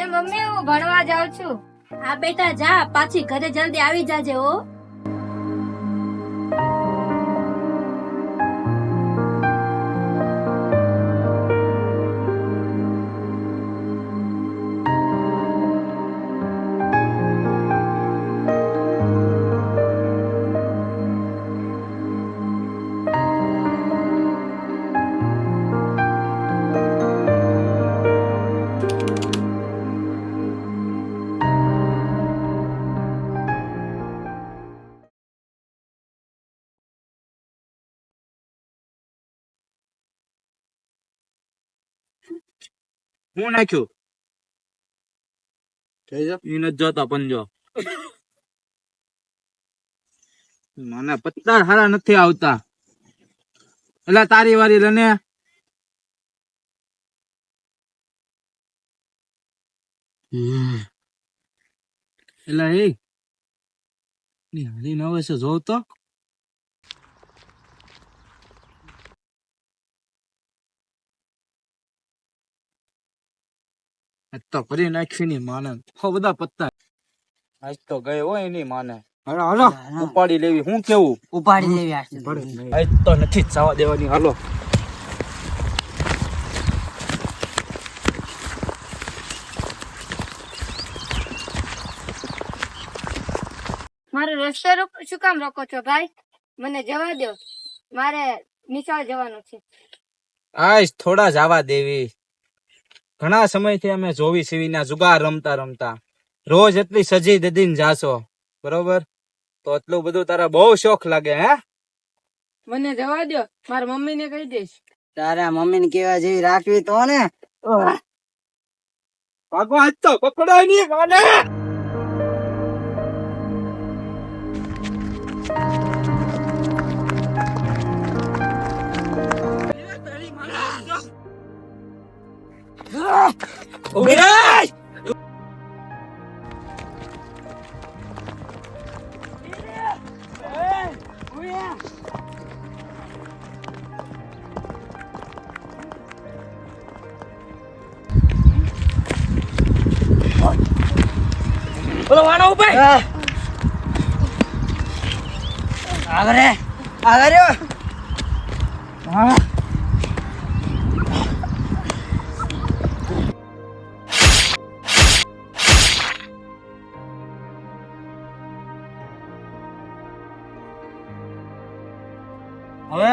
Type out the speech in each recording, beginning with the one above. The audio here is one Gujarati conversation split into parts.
એ મમ્મી હું ભણવા જાઉં છું. હા બેટા જા, પાછી ઘરે જલ્દી આવી જાજે હો. હું નાખ્યું ઈ નથી જોતો પંજો. મને પત્તા હારા નથી આવતા. એટલે તારી વારી લને એટલે હારી નવે છે જોવ તો. તો કરી નાખી ની માને હો બધા પત્તા આજ તો ગયો હોય એની માને. હાલો હાલો ઉપાડી લેવી. હું કેવું ઉપાડી દેવી આજ તો નથી જવા દેવાની. હાલો મારો રસ્તો શું કામ રોકો છો ભાઈ? મને જવા દો, મારે નિશાળ જવાનું છે. આજ થોડા જવા દેવી. ઘણા સમયથી અમે જોવી સીવીના જુગાર રમતા રમતા રોજ એટલી સજી દદીને જાશો બરોબર, તો એટલું બધું તારા બહુ શોખ લાગે હે? મને જવા દો, મારા મમ્મી ને કહી દઈશ. તારા મમ્મી ને કેવા જેવી રાખવી તો ને. ભાગો આજ તો પકડાય નહીં માને. ઉભી રહે. બોલો વાળો ઉભે. આગળ આગળ હા હવે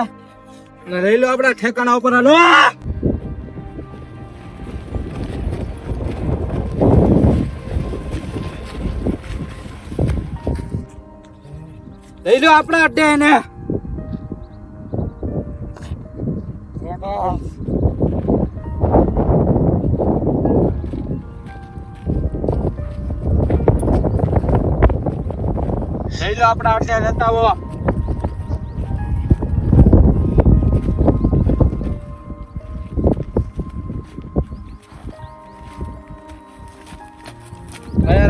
લઈ લો આપડા ઠેકાણા ઉપર. હાલો લઈ લો આપડા અડ્ડે એને. લઈ લો આપડા અડ્ડે લેતા આવો.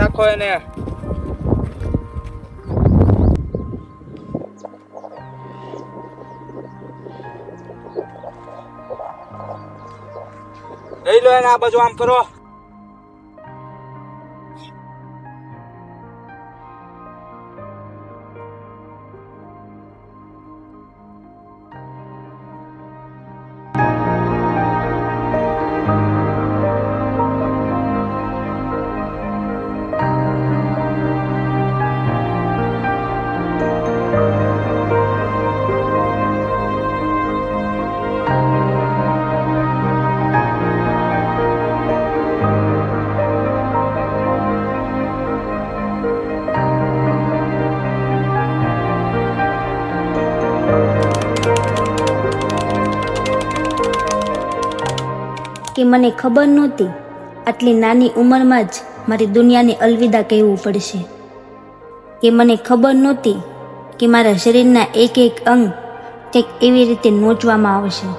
રાખો એને. લઈ લો એને. આ બાજુ આમ કરો. કે મને ખબર નહોતી આટલી નાની ઉંમરમાં જ મારી દુનિયાને અલવિદા કહેવું પડશે. કે મને ખબર નહોતી કે મારા શરીરના એક એક અંગ કંઈક એવી રીતે નોચવામાં આવશે,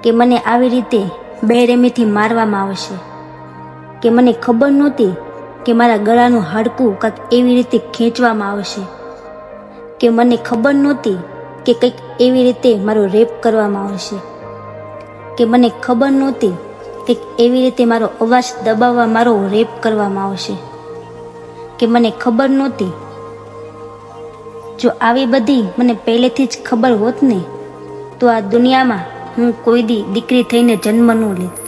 કે મને આવી રીતે બેરહેમીથી મારવામાં આવશે, કે મને ખબર નહોતી કે મારા ગળાનું હાડકું કાંઈક એવી રીતે ખેંચવામાં આવશે, કે મને ખબર નહોતી કે કંઈક એવી રીતે મારો રેપ કરવામાં આવશે, કે મને ખબર નહોતી કે એવી રીતે મારો અવાજ દબાવવા મારો રેપ કરવામાં આવશે, કે મને ખબર નહોતી. જો આવી બધી મને પહેલેથી જ ખબર હોત ને તો આ દુનિયામાં હું કોઈ દી દીકરી થઈને જન્મ ન લેત.